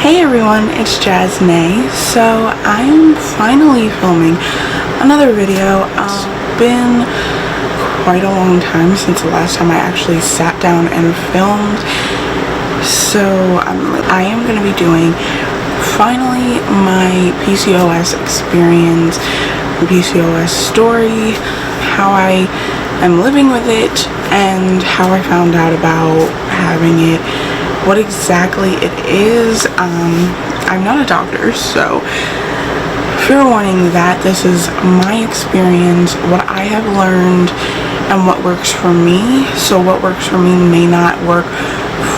Hey everyone, it's Jasmine. So I'm finally filming another video. It's been quite a long time since the last time I actually sat down and filmed. So I am going to be doing finally my PCOS experience, PCOS story, how I am living with it, and how I found out about having it, what exactly it is. I'm not a doctor, so fair warning that this is my experience, what I have learned, and what works for me. So what works for me may not work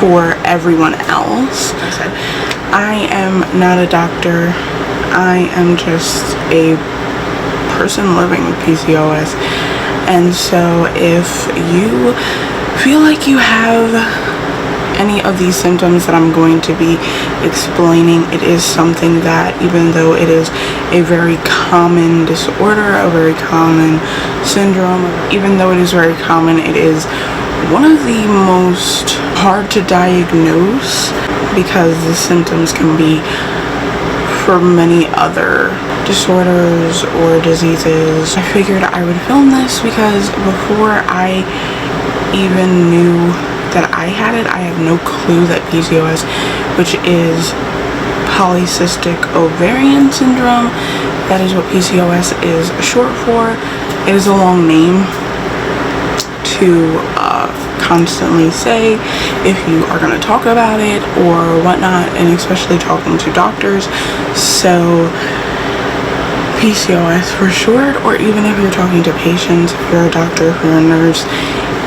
for everyone else. Like I said, I am not a doctor. I am just a person living with PCOS. And so if you feel like you have any of these symptoms that I'm going to be explaining, it is something that, even though it is a very common disorder, a very common syndrome, even though it is very common, it is one of the most hard to diagnose because the symptoms can be for many other disorders or diseases. I figured I would film this because before I even knew that I had it, I had no clue that PCOS, which is polycystic ovarian syndrome, that is what PCOS is short for. It is a long name to constantly say if you are going to talk about it or whatnot, and especially talking to doctors. So PCOS for short, or even if you're talking to patients, if you're a doctor, if you're a nurse,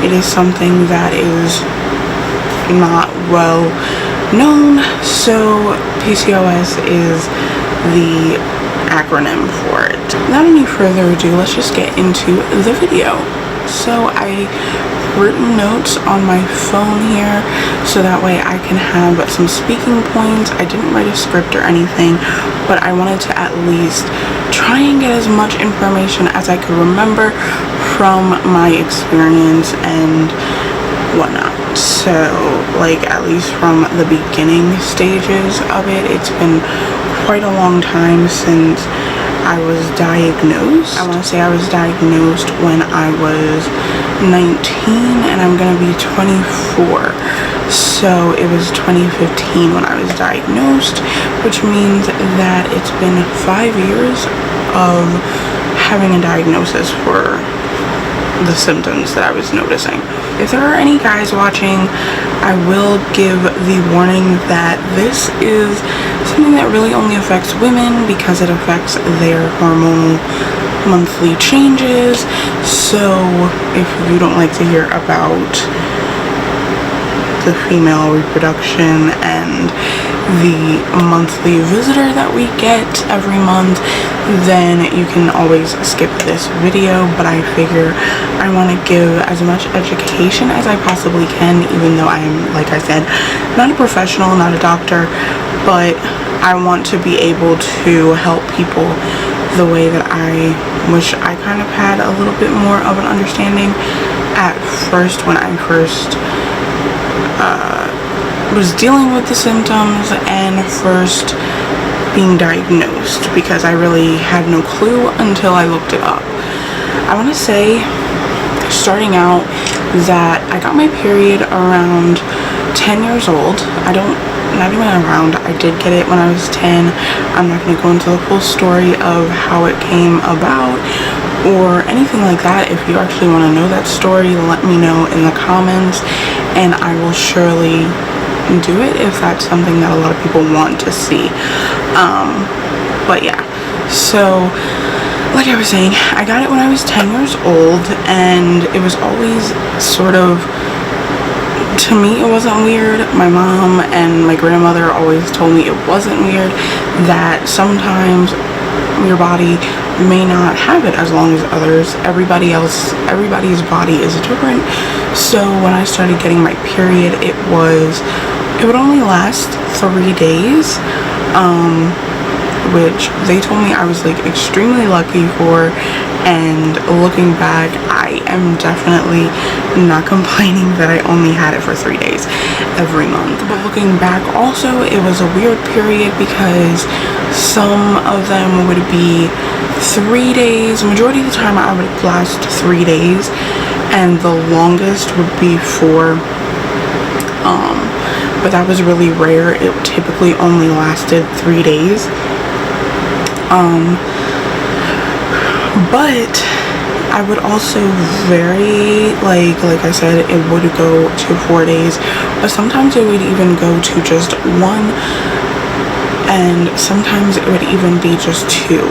it is something that is not well known. So PCOS is the acronym for it. Without any further ado, let's just get into the video. So I written notes on my phone here so that way I can have some speaking points. I didn't write a script or anything, but I wanted to at least try and get as much information as I could remember from my experience and whatnot. So like, at least from the beginning stages of it, it's been quite a long time since I was diagnosed. I want to say I was diagnosed when I was 19 and I'm gonna be 24. So it was 2015 when I was diagnosed, which means that it's been 5 years of having a diagnosis for the symptoms that I was noticing. If there are any guys watching, I will give the warning that this is something that really only affects women because it affects their hormonal monthly changes. So if you don't like to hear about the female reproduction and the monthly visitor that we get every month, then you can always skip this video. But I figure I want to give as much education as I possibly can, even though I'm, like I said, not a professional, not a doctor, but I want to be able to help people the way that I wish I kind of had a little bit more of an understanding at first when I first was dealing with the symptoms and first being diagnosed, because I really had no clue until I looked it up. I want to say, starting out, that I got my period around 10 years old. Not even around, I did get it when I was 10. I'm not going to go into the full story of how it came about or anything like that. If you actually want to know that story, let me know in the comments, and I will surely do it if that's something that a lot of people want to see. But yeah, so like I was saying, I got it when I was 10 years old, and it was always sort of, to me, it wasn't weird. My mom and my grandmother always told me it wasn't weird, that sometimes your body may not have it as long as others. Everybody's body is different. So when I started getting my period, it would only last 3 days, which they told me I was like extremely lucky for. And looking back, I am definitely not complaining that I only had it for 3 days every month. But looking back, also it was a weird period because some of them would be 3 days. Majority of the time I would last 3 days, and the longest would be 4. But that was really rare. It typically only lasted 3 days. But I would also vary, like I said, it would go to 4 days, but sometimes it would even go to just 1, and sometimes it would even be just 2.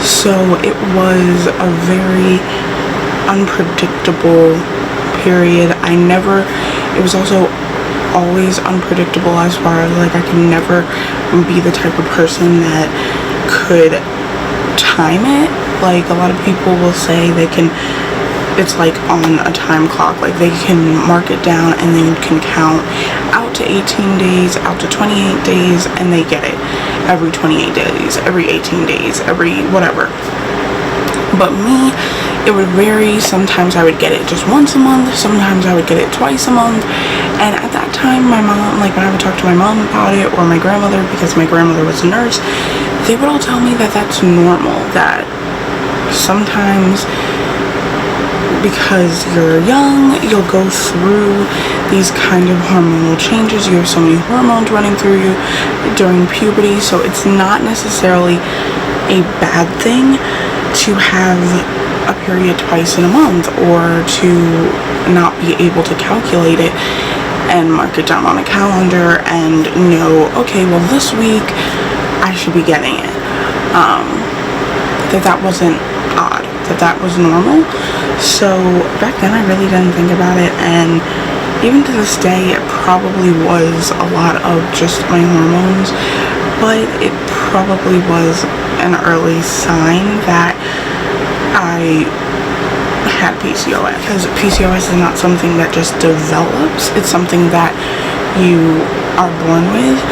So it was a very unpredictable period. It was also always unpredictable as far as like I can never be the type of person that could time it. Like a lot of people will say it's like on a time clock, like they can mark it down and they can count out to 18 days, out to 28 days, and they get it every 28 days, every 18 days, every whatever. But me, it would vary. Sometimes I would get it just once a month, sometimes I would get it twice a month. And at that time, my mom, like when I would talk to my mom about it, or my grandmother, because my grandmother was a nurse, they would all tell me that that's normal, that sometimes because you're young, you'll go through these kind of hormonal changes. You have so many hormones running through you during puberty, so it's not necessarily a bad thing to have a period twice in a month, or to not be able to calculate it and mark it down on a calendar and know, okay, well this week I should be getting it. That wasn't odd, that was normal. So back then I really didn't think about it, and even to this day it probably was a lot of just my hormones, but it probably was an early sign that I had PCOS, because PCOS is not something that just develops. It's something that you are born with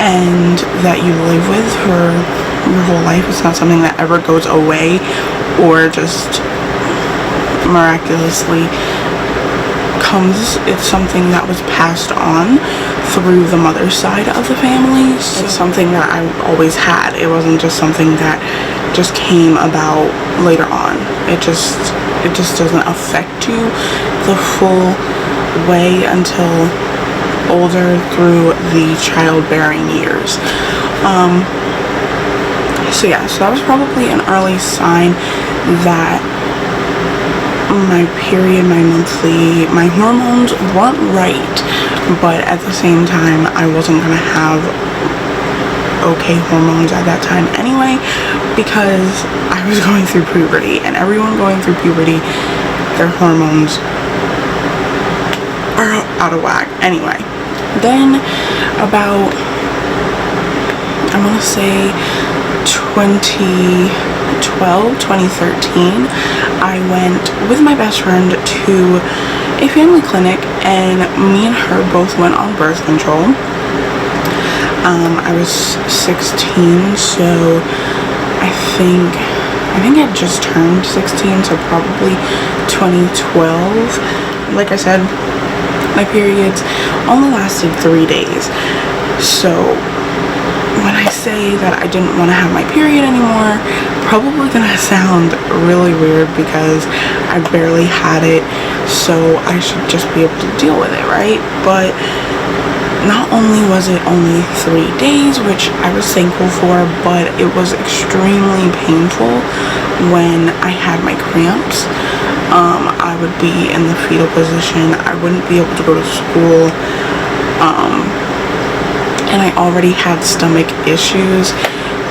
and that you live with for your whole life. It's not something that ever goes away or just miraculously comes. It's something that was passed on through the mother's side of the family. So it's something that I always had. It wasn't just something that just came about later on. It just doesn't affect you the full way until older, through the childbearing years. So that was probably an early sign that my period, my monthly, my hormones weren't right, but at the same time I wasn't gonna have okay hormones at that time anyway, because I was going through puberty, and everyone going through puberty, their hormones are out of whack anyway. Then about, I want to say 2012, 2013, I went with my best friend to a family clinic, and me and her both went on birth control. I was 16, so I think I just turned 16, so probably 2012. Like I said, my periods only lasted 3 days. So when I say that I didn't want to have my period anymore, probably gonna sound really weird because I barely had it, so I should just be able to deal with it, right? But not only was it only 3 days, which I was thankful for, but it was extremely painful when I had my cramps. I would be in the fetal position. I wouldn't be able to go to school. And I already had stomach issues,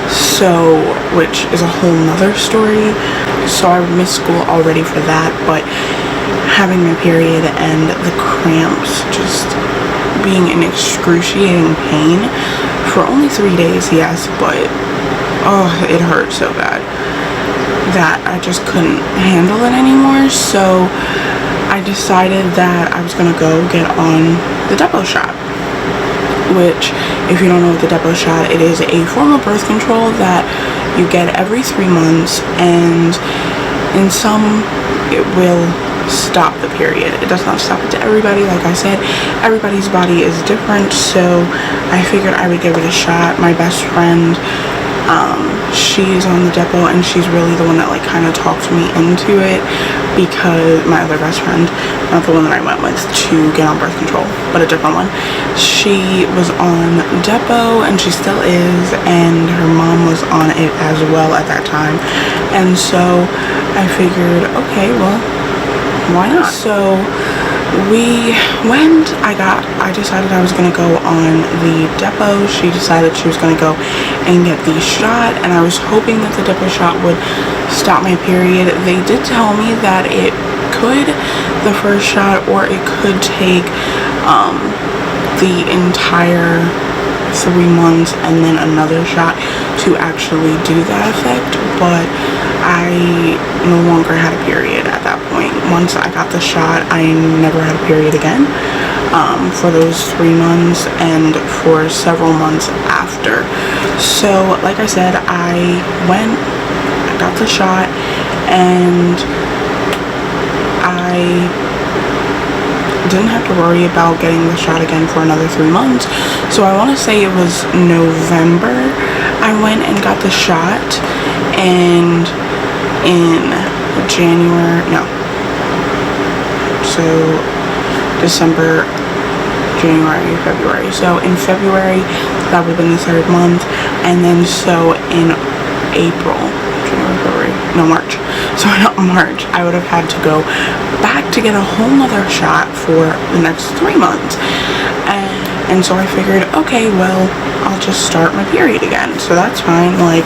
so, which is a whole nother story. So I would miss school already for that, but having my period and the cramps just being in excruciating pain for only 3 days, yes, but oh, it hurt so bad that I just couldn't handle it anymore. So I decided that I was gonna go get on the Depo shot, which, if you don't know what the Depo shot, it is a form of birth control that you get every 3 months, and in some it will stop the period. It does not stop it to everybody. Like I said, everybody's body is different, so I figured I would give it a shot. My best friend, she's on the depot, and she's really the one that like kind of talked me into it, because my other best friend, not the one that I went with to get on birth control, but a different one, she was on depot, and she still is, and her mom was on it as well at that time. And so I figured, okay, well, why not? So we went. I decided I was gonna go on the depot. She decided she was gonna go and get the shot, and I was hoping that the depot shot would stop my period. They did tell me that it could, the first shot, or it could take the entire 3 months and then another shot to actually do that effect, but I no longer had a period at that point. Once I got the shot, I never had a period again for those 3 months and for several months after. So like I said, I went, I got the shot, and I didn't have to worry about getting the shot again for another 3 months. So I want to say it was November I went and got the shot, and in January, no, so December, January, February. So in February, that would have been the 3rd month, and then so in April, January, February, no, March. So in March, I would have had to go back to get a whole nother shot for the next 3 months. And so I figured, okay, well, I'll just start my period again. So that's fine. Like,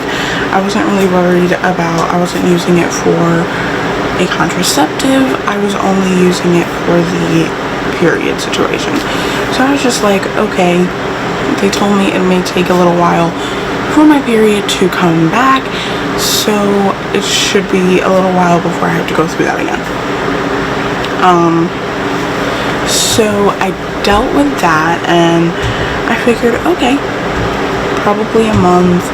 I wasn't really worried about, I wasn't using it for a contraceptive. I was only using it for the period situation. So I was just like, okay, they told me it may take a little while for my period to come back, so it should be a little while before I have to go through that again. So I dealt with that, and I figured, okay, probably a month,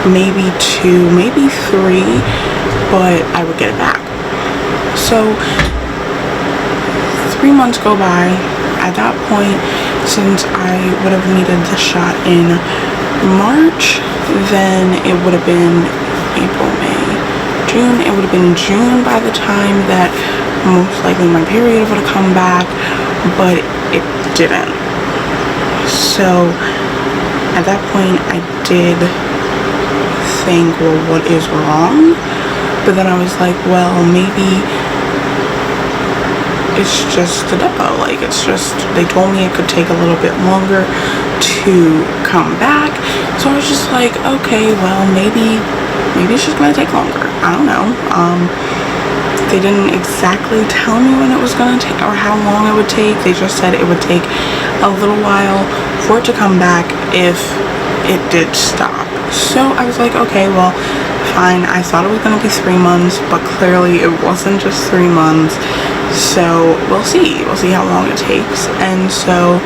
maybe 2, maybe 3, but I would get it back. So 3 months go by. At that point, since I would have needed the shot in March, then it would have been April, May, June. It would have been June by the time that most likely my period would have come back, but it didn't. So at that point, I did think, well, what is wrong? But then I was like, well, maybe it's just the depot. Like, it's just, they told me it could take a little bit longer to come back. So I was just like, okay, well, maybe it's just gonna take longer. I don't know. They didn't exactly tell me when it was gonna take or how long it would take. They just said it would take a little while for it to come back if it did stop. So I was like, okay, well, fine. I thought it was gonna be 3 months, but clearly it wasn't just 3 months. So we'll see how long it takes. And so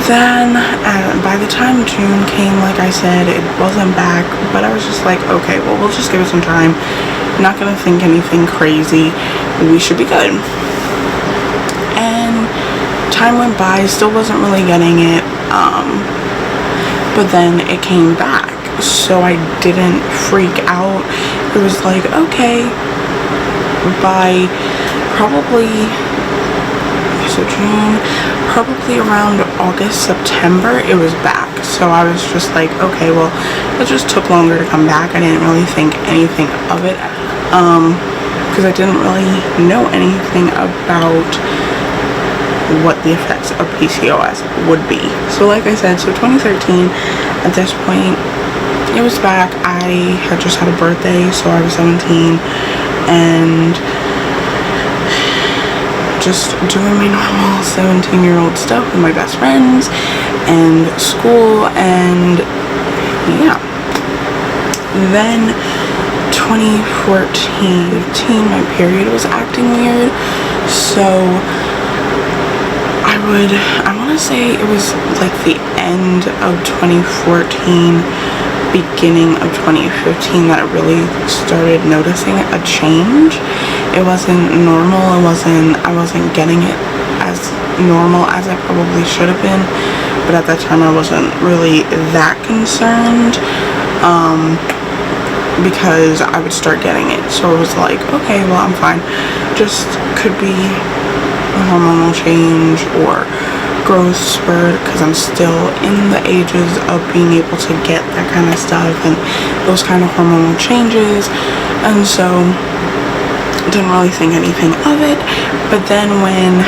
then by the time June came, like I said, it wasn't back, but I was just like, okay, well, we'll just give it some time. I'm not gonna think anything crazy. We should be good. And time went by, still wasn't really getting it, but then it came back, so I didn't freak out. It was like, okay, by probably, so June, probably around August, September, it was back. So I was just like, okay, well, it just took longer to come back. I didn't really think anything of it, because I didn't really know anything about what the effects of PCOS would be. So like I said, so 2013, at this point, it was back. I had just had a birthday, so I was 17, and just doing my normal 17-year-old stuff with my best friends and school, and yeah. Then 2014, my period was acting weird, so I want to say it was like the end of 2014, beginning of 2015 that I really started noticing a change. It wasn't normal. I wasn't getting it as normal as I probably should have been, but at that time I wasn't really that concerned, because I would start getting it. So it was like, okay, well, I'm fine. Just could be a hormonal change or growth spurt, because I'm still in the ages of being able to get that kind of stuff and those kind of hormonal changes, and so didn't really think anything of it. But then when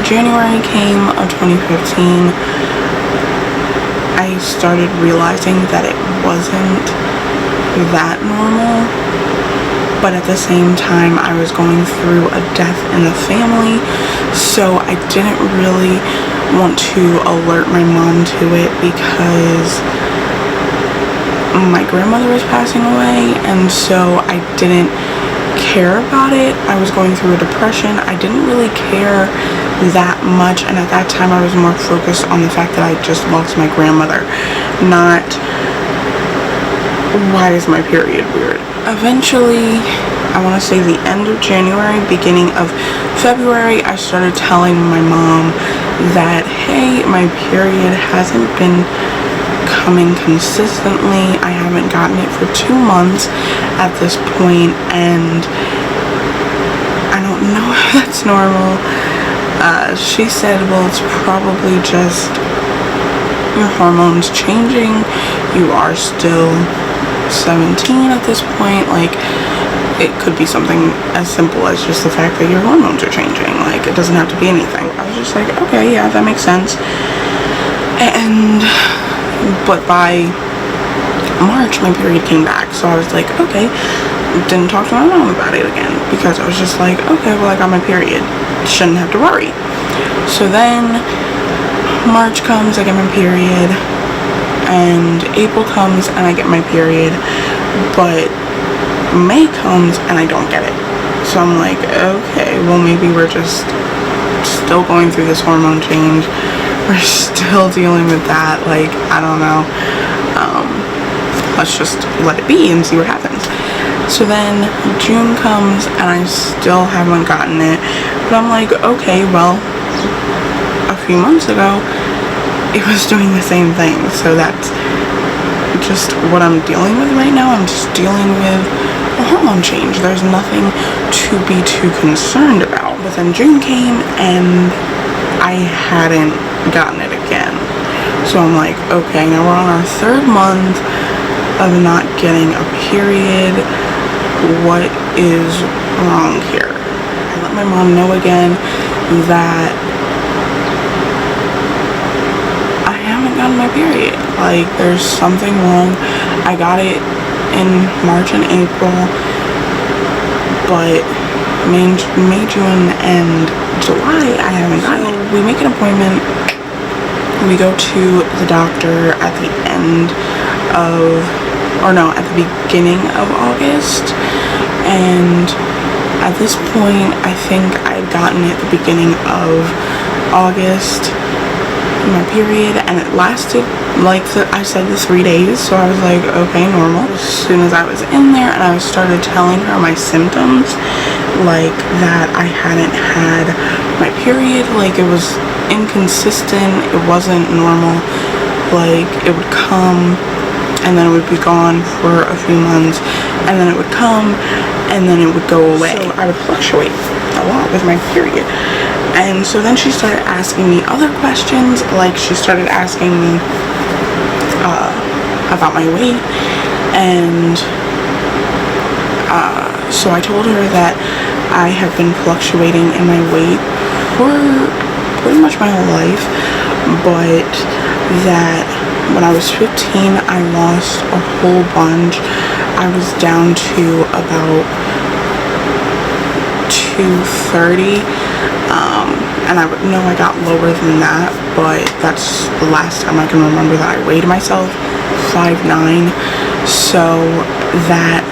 January came of 2015, I started realizing that it wasn't that normal, but at the same time I was going through a death in the family, so I didn't really want to alert my mom to it because my grandmother was passing away, and so I didn't care about it. I was going through a depression. I didn't really care that much, and at that time I was more focused on the fact that I just lost my grandmother, not why is my period weird. Eventually, I want to say the end of January, beginning of February, I started telling my mom that, hey, my period hasn't been coming consistently. I haven't gotten it for 2 months at this point, and I don't know if that's normal. She said, well, it's probably just your hormones changing. You are still 17 at this point. Like, it could be something as simple as just the fact that your hormones are changing. Like, it doesn't have to be anything. I was just like, okay, yeah, that makes sense. But by March, my period came back, so I was like, okay. Didn't talk to my mom about it again because I was just like, okay, well, I got my period, shouldn't have to worry. So then March comes, I get my period, and April comes and I get my period, but May comes and I don't get it. So I'm like, okay, well, maybe we're just still going through this hormone change. We're still dealing with that. Like, I don't know. Let's just let it be and see what happens. So then June comes and I still haven't gotten it, but I'm like, okay, well, a few months ago it was doing the same thing, so that's just what I'm dealing with right now. I'm just dealing with a hormone change. There's nothing to be too concerned about. But then June came and I hadn't gotten it again, so I'm like, okay, now we're on our 3rd month of not getting a period. What is wrong here? I let my mom know again that I haven't gotten my period. Like, there's something wrong. I got it in March and April, but May, June, and July I haven't gotten it. We make an appointment. We go to the doctor at the end of, at the beginning of August, and at this point I think I'd gotten it the beginning of August, my period, and it lasted like I said, the 3 days, so I was like, okay, normal. As soon as I was in there and I started telling her my symptoms, like that I hadn't had my period, like it was inconsistent, it wasn't normal, like it would come and then it would be gone for a few months, and then it would come and then it would go away. So I would fluctuate a lot with my period. And so then she started asking me other questions, like she started asking me about my weight, and so I told her that I have been fluctuating in my weight for pretty much my whole life, but that when I was 15 I lost a whole bunch. I was down to about 230, and I know I got lower than that, but that's the last time I can remember that I weighed myself, 5'9", so that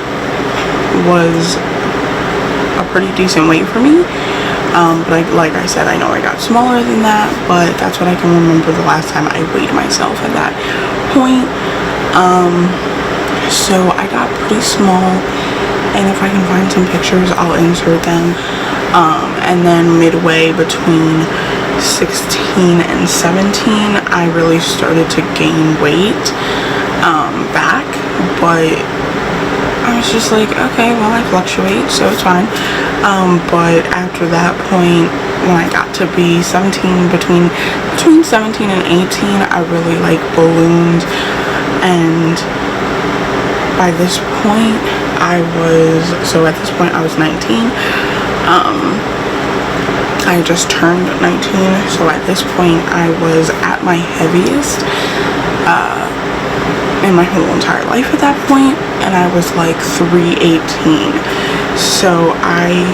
was a pretty decent weight for me. But like I said, I know I got smaller than that, but that's what I can remember the last time I weighed myself at that point. So I got pretty small, and if I can find some pictures, I'll insert them. And then midway between 16 and 17, I really started to gain weight back, but I was just like, okay, well, I fluctuate, so it's fine. But after that point, when I got to be 17, between 17 and 18, I really like ballooned. And by this point, I was 19. I just turned 19, so at this point, I was at my heaviest in my whole entire life at that point, and I was like 318. So I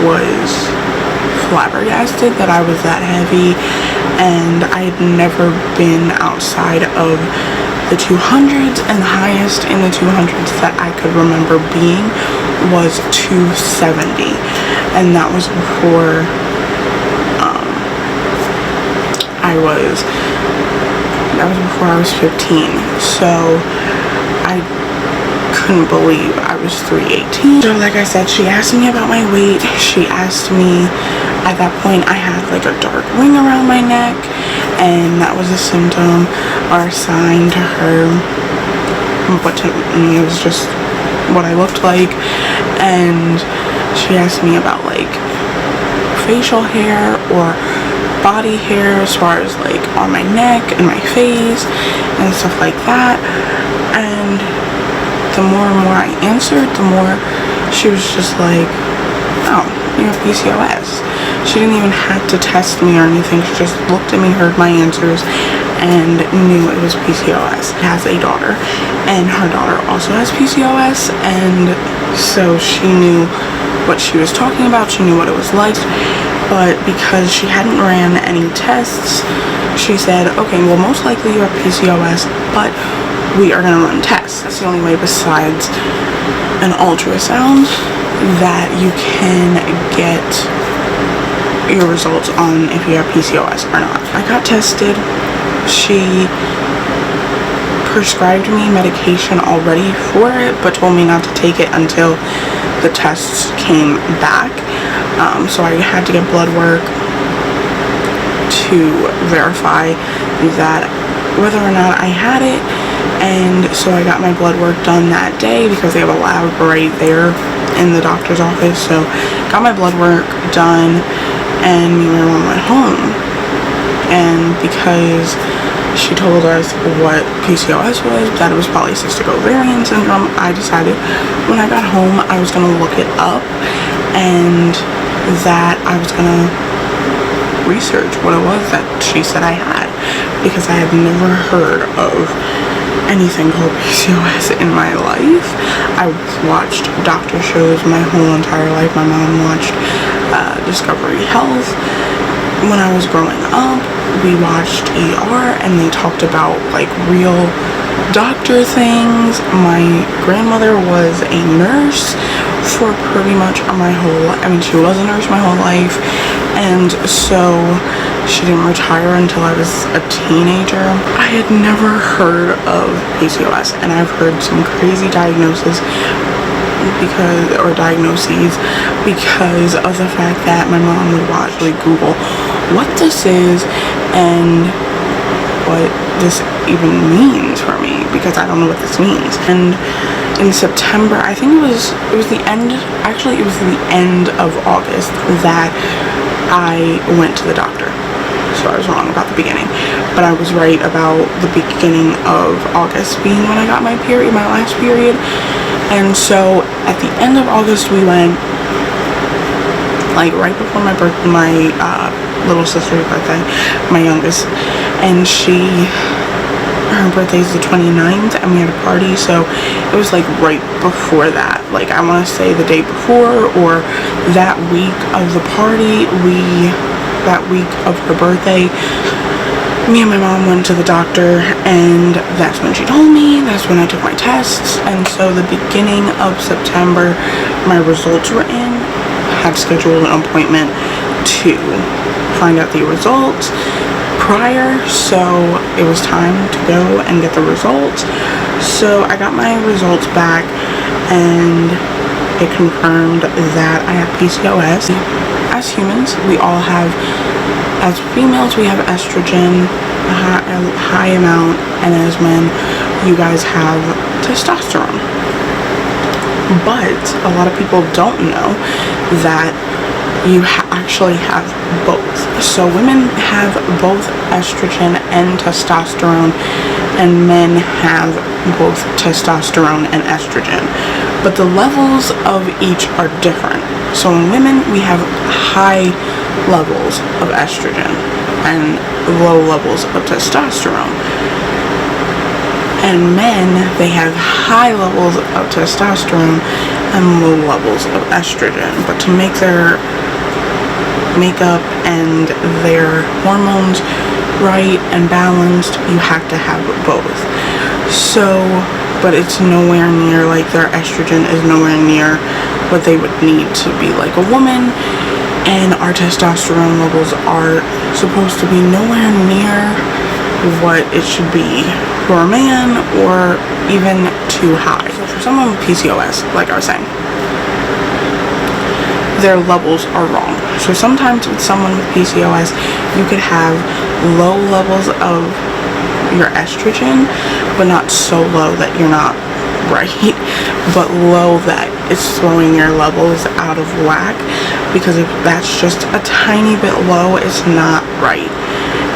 was flabbergasted that I was that heavy, and I had never been outside of the 200s, and the highest in the 200s that I could remember being was 270, and that was before I was 15. So I couldn't believe I was 318. So like I said, she asked me about my weight. She asked me, at that point I had like a dark ring around my neck, and that was a symptom or a sign to her, but to me it was just what I looked like. And she asked me about like facial hair or body hair, as far as like on my neck and my face and stuff like that. And the more and more I answered, the more she was just like, oh, you have PCOS. She didn't even have to test me or anything. She just looked at me, heard my answers, and knew it was PCOS. She has a daughter, and her daughter also has PCOS, and so she knew what she was talking about. She knew what it was like. But because she hadn't ran any tests, she said, okay, well, most likely you have PCOS, but we are going to run tests. That's the only way besides an ultrasound that you can get your results on if you have PCOS or not. I got tested. She prescribed me medication already for it, but told me not to take it until the tests came back. So I had to get blood work to verify that whether or not I had it. And so I got my blood work done that day because they have a lab right there in the doctor's office. So got my blood work done, and me and my mom went home. And because she told us what PCOS was, that it was polycystic ovarian syndrome, I decided when I got home I was going to look it up, and that I was going to research what it was that she said I had, because I had never heard of anything called PCOS in my life. I watched doctor shows my whole entire life. My mom watched Discovery Health. When I was growing up, we watched ER, and they talked about like real doctor things. My grandmother was a nurse for pretty much she was a nurse my whole life, and so she didn't retire until I was a teenager. I had never heard of PCOS, and I've heard some crazy diagnoses because of the fact that my mom would Google what this is and what this even means for me, because I don't know what this means. And in September, I think it was the end of August that I went to the doctor. So I was wrong about the beginning, but I was right about the beginning of August being when I got my last period. And so at the end of August, we went like right before my little sister's birthday, my youngest, and her birthday is the 29th, and we had a party, so it was like right before that, like I want to say the day before or that week of the party, that week of her birthday, me and my mom went to the doctor, and that's when she told me. That's when I took my tests. And so the beginning of September, my results were in. I had scheduled an appointment to find out the results prior, so it was time to go and get the results. So I got my results back and it confirmed that I have PCOS. As humans, we all have, as females, we have estrogen, a high amount, and as men, you guys have testosterone. But a lot of people don't know that you actually have both. So women have both estrogen and testosterone, and men have both testosterone and estrogen. But the levels of each are different. So in women, we have high levels of estrogen and low levels of testosterone. And men, they have high levels of testosterone and low levels of estrogen. But to make their makeup and their hormones right and balanced, you have to have both. So, but it's nowhere near, like, their estrogen is nowhere near what they would need to be like a woman, and our testosterone levels are supposed to be nowhere near what it should be for a man, or even too high. So for someone with PCOS, like I was saying, their levels are wrong. So sometimes with someone with PCOS, you could have low levels of your estrogen, but not so low that you're not right, but low that it's throwing your levels out of whack, because if that's just a tiny bit low, it's not right.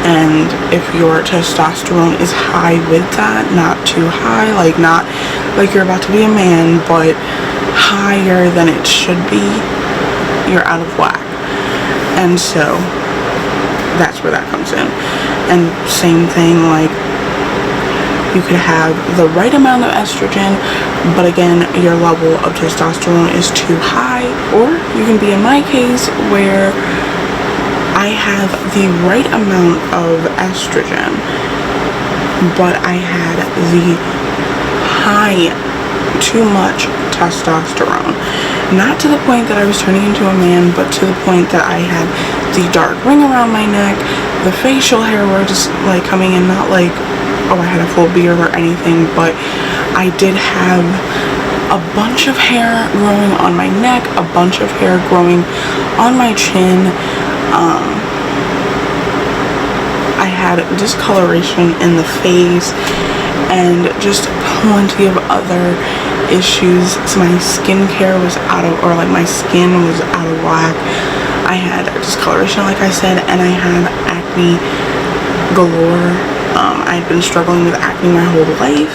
And if your testosterone is high with that, not too high, like not like you're about to be a man, but higher than it should be, you're out of whack. And so that's where that comes in. And same thing, like, you could have the right amount of estrogen, but again, your level of testosterone is too high. Or you can be in my case, where I have the right amount of estrogen, but I had the high, too much testosterone. Not to the point that I was turning into a man, but to the point that I had the dark ring around my neck, the facial hair were just like coming in, not like, oh, I had a full beard or anything, but I did have a bunch of hair growing on my neck, a bunch of hair growing on my chin. I had discoloration in the face and just plenty of other issues. So my skincare was out of, or like my skin was out of whack. I had discoloration, like I said, and I had acne galore. I'd been struggling with acne my whole life.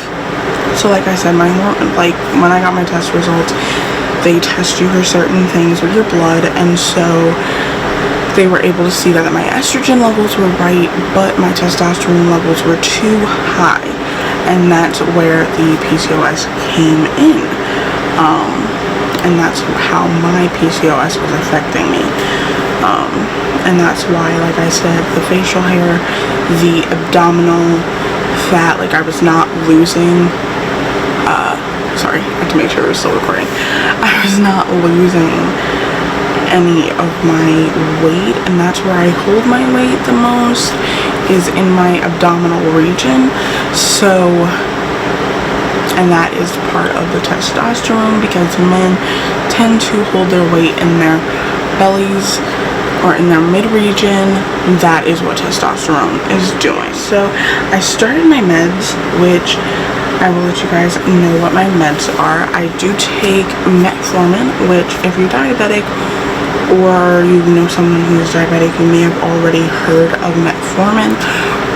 So like I said, my hormone, like when I got my test results, they test you for certain things with your blood, and so they were able to see that my estrogen levels were right, but my testosterone levels were too high, and that's where the PCOS came in. And that's how my PCOS was affecting me. And that's why, like I said, the facial hair, the abdominal fat, like I was not losing, sorry, I have to make sure it was still recording. I was not losing any of my weight, and that's where I hold my weight the most, is in my abdominal region. So, and that is part of the testosterone, because men tend to hold their weight in their bellies or in their mid-region. That is what testosterone is doing. So I started my meds, which I will let you guys know what my meds are. I do take metformin, which if you're diabetic or you know someone who is diabetic, you may have already heard of metformin,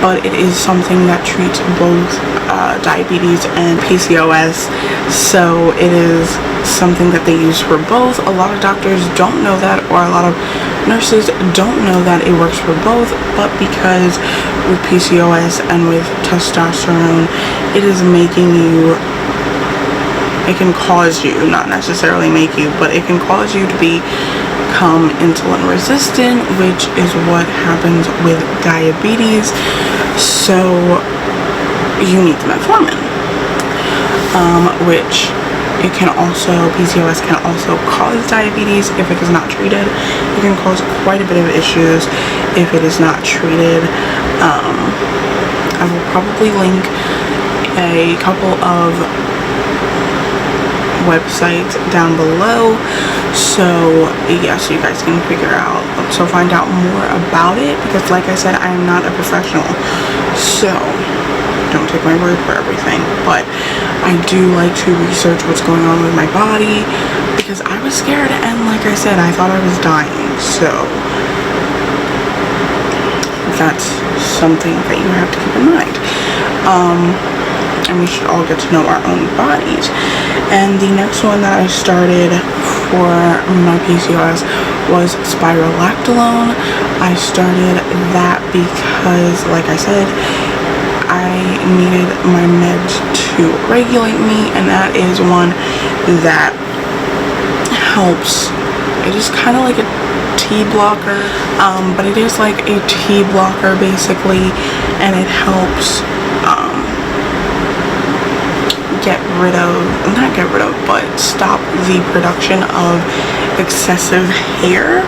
but it is something that treats both diabetes and PCOS, so it is something that they use for both. A lot of doctors don't know that, or a lot of nurses don't know that it works for both, but because with PCOS and with testosterone, it is making you, it can cause you, not necessarily make you, but it can cause you to become insulin resistant, which is what happens with diabetes. So you need the metformin, which It can also, PCOS can also cause diabetes if it is not treated. It can cause quite a bit of issues if it is not treated. I will probably link a couple of websites down below, so yeah, so you guys can find out more about it, because like I said, I am not a professional, so don't take my word for everything, but I do like to research what's going on with my body, because I was scared, and like I said, I thought I was dying. So that's something that you have to keep in mind. And we should all get to know our own bodies. And the next one that I started for my PCOS was spirolactolone. I started that because, like I said, I needed my meds to regulate me, and that is one that helps. It is kind of like a T blocker, but it is like a T blocker basically, and it helps stop the production of excessive hair.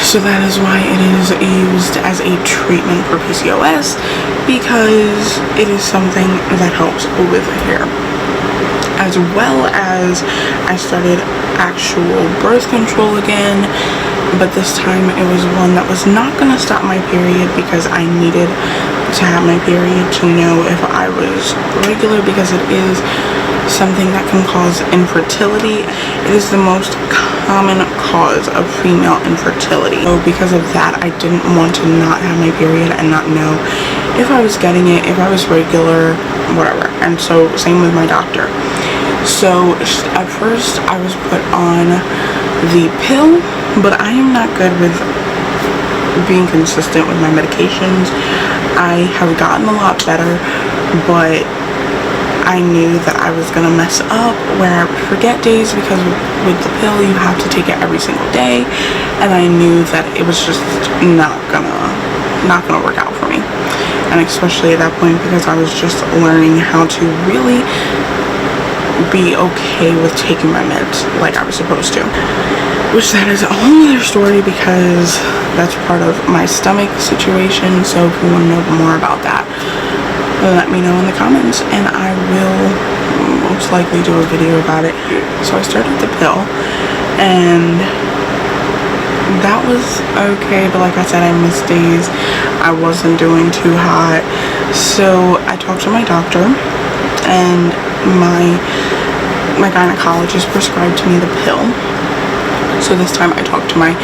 So that is why it is used as a treatment for PCOS, because it is something that helps with hair. As well as I started actual birth control again, but this time it was one that was not going to stop my period, because I needed to have my period to know if I was regular, because it is something that can cause infertility. It is the most common cause of female infertility. So because of that, I didn't want to not have my period and not know if I was getting it, if I was regular, whatever. And so same with my doctor. So at first I was put on the pill, but I am not good with being consistent with my medications. I have gotten a lot better, but I knew that I was gonna mess up where I would forget days, because with the pill you have to take it every single day, and I knew that it was just not gonna work out for me. And especially at that point, because I was just learning how to really be okay with taking my meds like I was supposed to, which that is a whole other story, because that's part of my stomach situation. So if you want to know more about that, let me know in the comments, and I will most likely do a video about it. So I started the pill, and that was okay, but like I said, I missed days. I wasn't doing too hot, so I talked to my doctor, and my gynecologist prescribed to me the pill. So this time I talked to my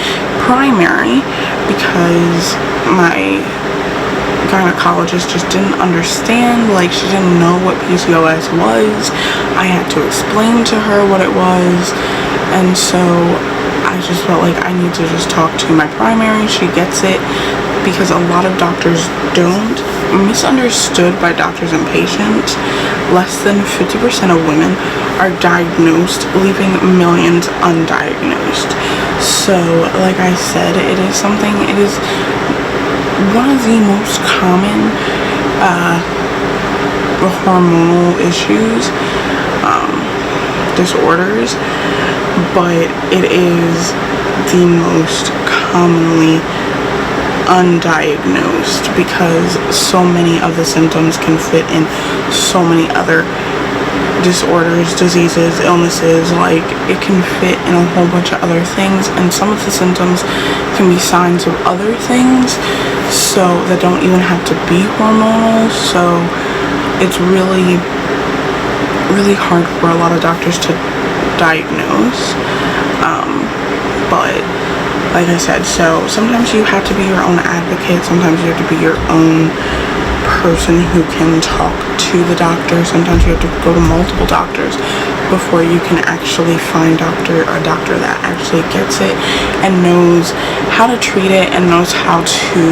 primary, because my gynecologist just didn't understand, like she didn't know what PCOS was. I had to explain to her what it was, and so I just felt like I need to just talk to my primary. She gets it, because a lot of doctors don't. Misunderstood by doctors and patients, less than 50% of women are diagnosed, leaving millions undiagnosed. So like I said, it is one of the most common hormonal issues, disorders, but it is the most commonly undiagnosed, because so many of the symptoms can fit in so many other disorders, diseases, illnesses. Like it can fit in a whole bunch of other things, and some of the symptoms can be signs of other things, so that don't even have to be hormonal. So it's really hard for a lot of doctors to diagnose, but like I said, so sometimes you have to be your own advocate, sometimes you have to be your own person who can talk to the doctor, sometimes you have to go to multiple doctors before you can actually find a doctor that actually gets it and knows how to treat it and knows how to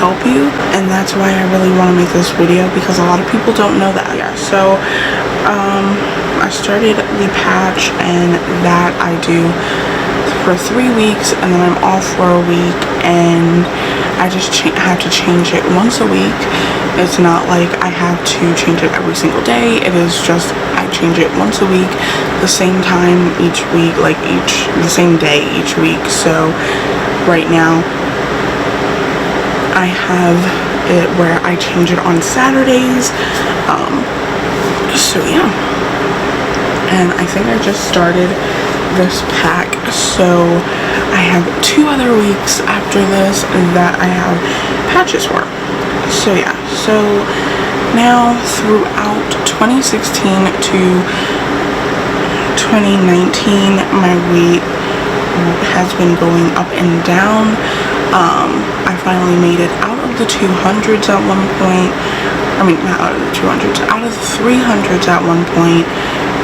help you. And that's why I really want to make this video, because a lot of people don't know that. Yeah, so I started the patch, and that I do for 3 weeks, and then I'm off for a week, and I just have to change it once a week. It's not like I have to change it every single day. It is just I change it once a week, the same time each week, like the same day each week. So right now I have it where I change it on Saturdays. So yeah, and I think I just started this pack, so I have 2 other weeks after this that I have patches for. So yeah, so now throughout 2016 to 2019, my weight has been going up and down. I finally made it out of the 200s at one point. I mean, not out of the 200s, out of the 300s at one point,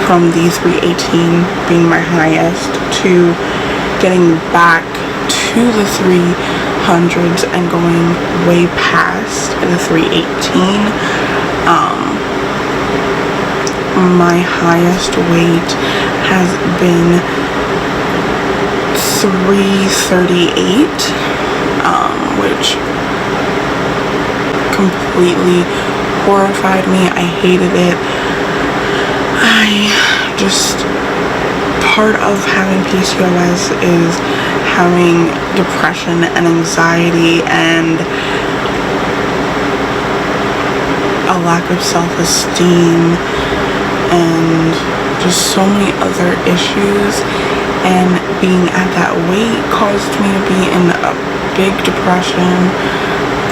from the 318 being my highest to getting back to the 300s and going way past the 318. My highest weight has been 338, which completely horrified me. I hated it. Part of having PCOS is having depression and anxiety and a lack of self-esteem and just so many other issues, and being at that weight caused me to be in a big depression,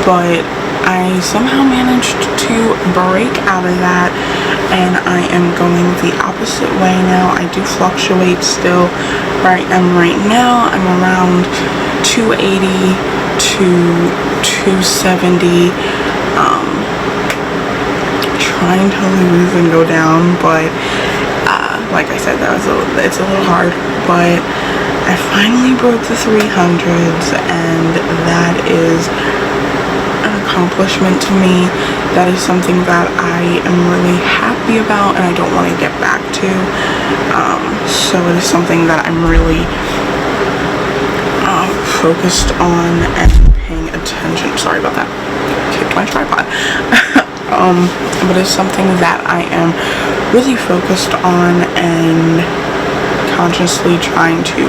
but I somehow managed to break out of that, and I am going the opposite way now. I do fluctuate still. Where I am right now, I'm around 280 to 270, trying to lose and go down, but like I said, it's a little hard, but I finally broke the 300s, and that is an accomplishment to me. That is something that I am really happy about, and I don't want to get back to. So it is something that I'm really focused on and paying attention. Sorry about that. Kicked my tripod. But it's something that I am really focused on and consciously trying to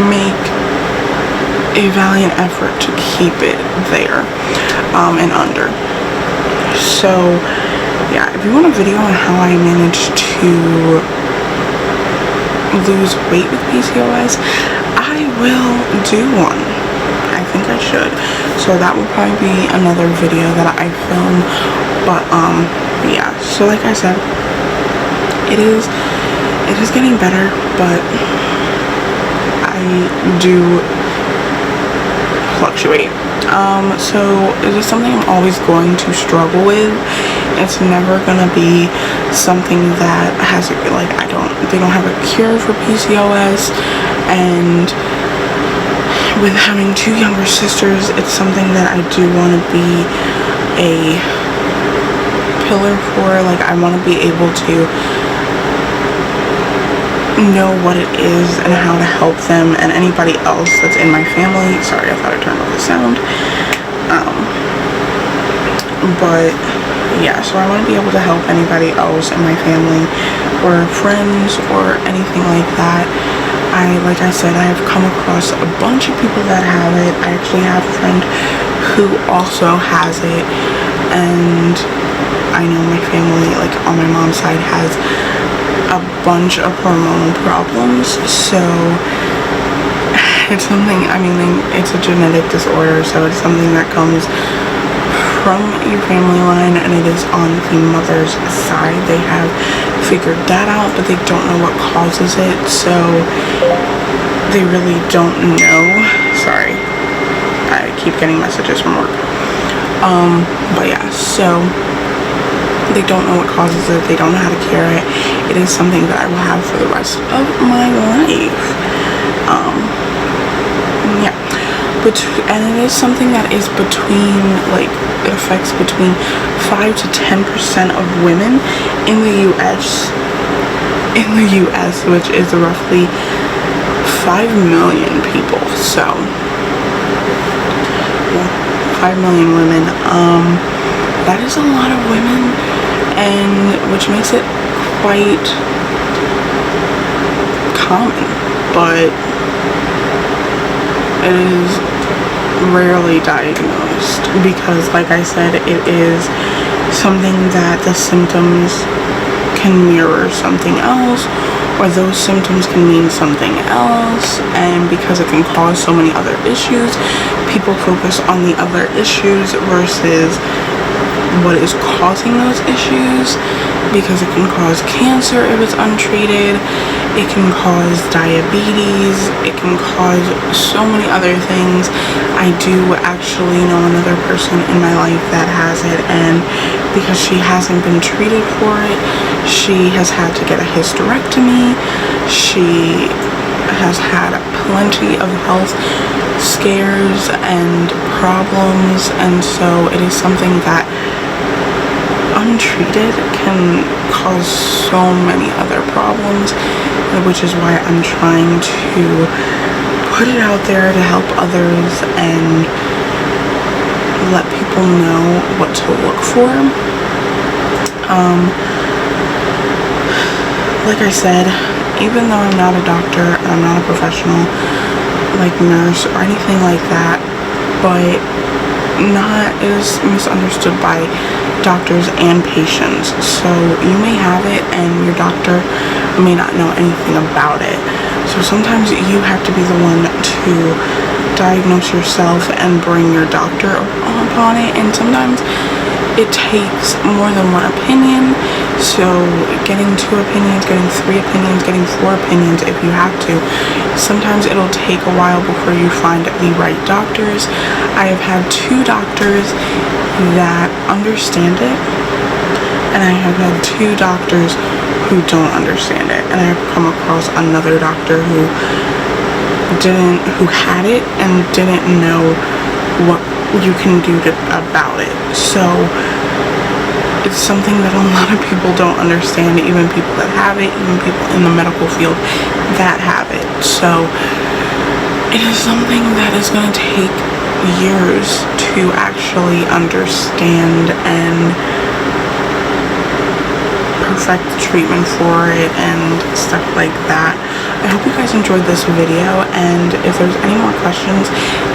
make a valiant effort to keep it there and under. So yeah, if you want a video on how I managed to lose weight with PCOS, I will do one. I think I should. So that will probably be another video that I film. But yeah, so like I said, it is getting better, but I do fluctuate. So it is something I'm always going to struggle with. It's never gonna be something that has like they don't have a cure for PCOS, and with having 2 younger sisters, it's something that I do want to be a pillar for. Like, I want to be able to know what it is and how to help them and anybody else that's in my family. Sorry, I thought I turned off the sound. But yeah, so I want to be able to help anybody else in my family or friends or anything like that. Like I said, I have come across a bunch of people that have it. I actually have a friend who also has it, and I know my family, like on my mom's side, has a bunch of hormonal problems. So it's something, I mean, it's a genetic disorder, so it's something that comes from your family line, and it is on the mother's side. They have figured that out, but they don't know what causes it, so they really don't know. Sorry, I keep getting messages from work. But yeah, so they don't know what causes it, they don't know how to cure it. It is something that I will have for the rest of my life. Yeah, and it is something that is between, like, it affects between 5 to 10% of women in the US, which is roughly 5 million people, so, well, 5 million women, that is a lot of women, and which makes it quite common, but it is rarely diagnosed because, like I said, it is something that the symptoms can mirror something else, or those symptoms can mean something else, and because it can cause so many other issues, people focus on the other issues versus what is causing those issues, because it can cause cancer if it's untreated, it can cause diabetes, it can cause so many other things. I do actually know another person in my life that has it, and because she hasn't been treated for it, she has had to get a hysterectomy, she has had plenty of health scares and problems, and so it is something that untreated can cause so many other problems, which is why I'm trying to put it out there to help others and let people know what to look for. Like I said, even though I'm not a doctor and I'm not a professional like nurse or anything like that, but it is misunderstood by doctors and patients. So you may have it and your doctor may not know anything about it. So sometimes you have to be the one to diagnose yourself and bring your doctor upon it, and sometimes it takes more than one opinion. So getting 2 opinions, getting 3 opinions, getting 4 opinions if you have to. Sometimes it'll take a while before you find the right doctors. I have had 2 doctors that understand it, and I have had 2 doctors who don't understand it, and I have come across another doctor who had it and didn't know what you can do about it. So it's something that a lot of people don't understand, even people that have it, even people in the medical field that have it. So it is something that is going to take years to actually understand and perfect the treatment for it and stuff like that. I hope you guys enjoyed this video, and if there's any more questions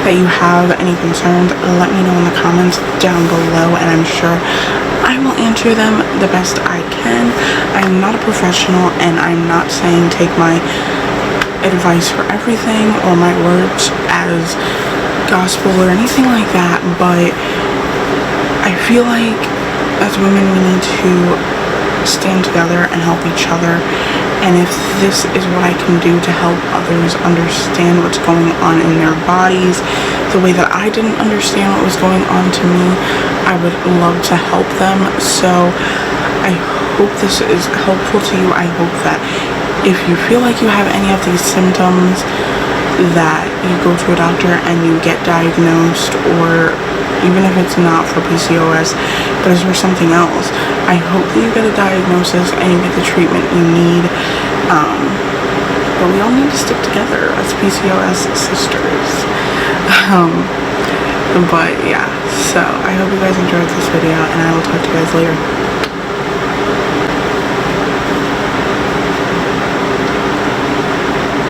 that you have, any concerns, let me know in the comments down below, and I'm sure I will answer them the best I can. I'm not a professional, and I'm not saying take my advice for everything or my words as gospel or anything like that, but I feel like as women we need to stand together and help each other, and if this is what I can do to help others understand what's going on in their bodies the way that I didn't understand what was going on to me, I would love to help them. So I hope this is helpful to you. I hope that if you feel like you have any of these symptoms, that you go to a doctor and you get diagnosed, or even if it's not for PCOS but it's for something else, I hope that you get a diagnosis and you get the treatment you need, but we all need to stick together as PCOS sisters. But yeah, so I hope you guys enjoyed this video, and I will talk to you guys later.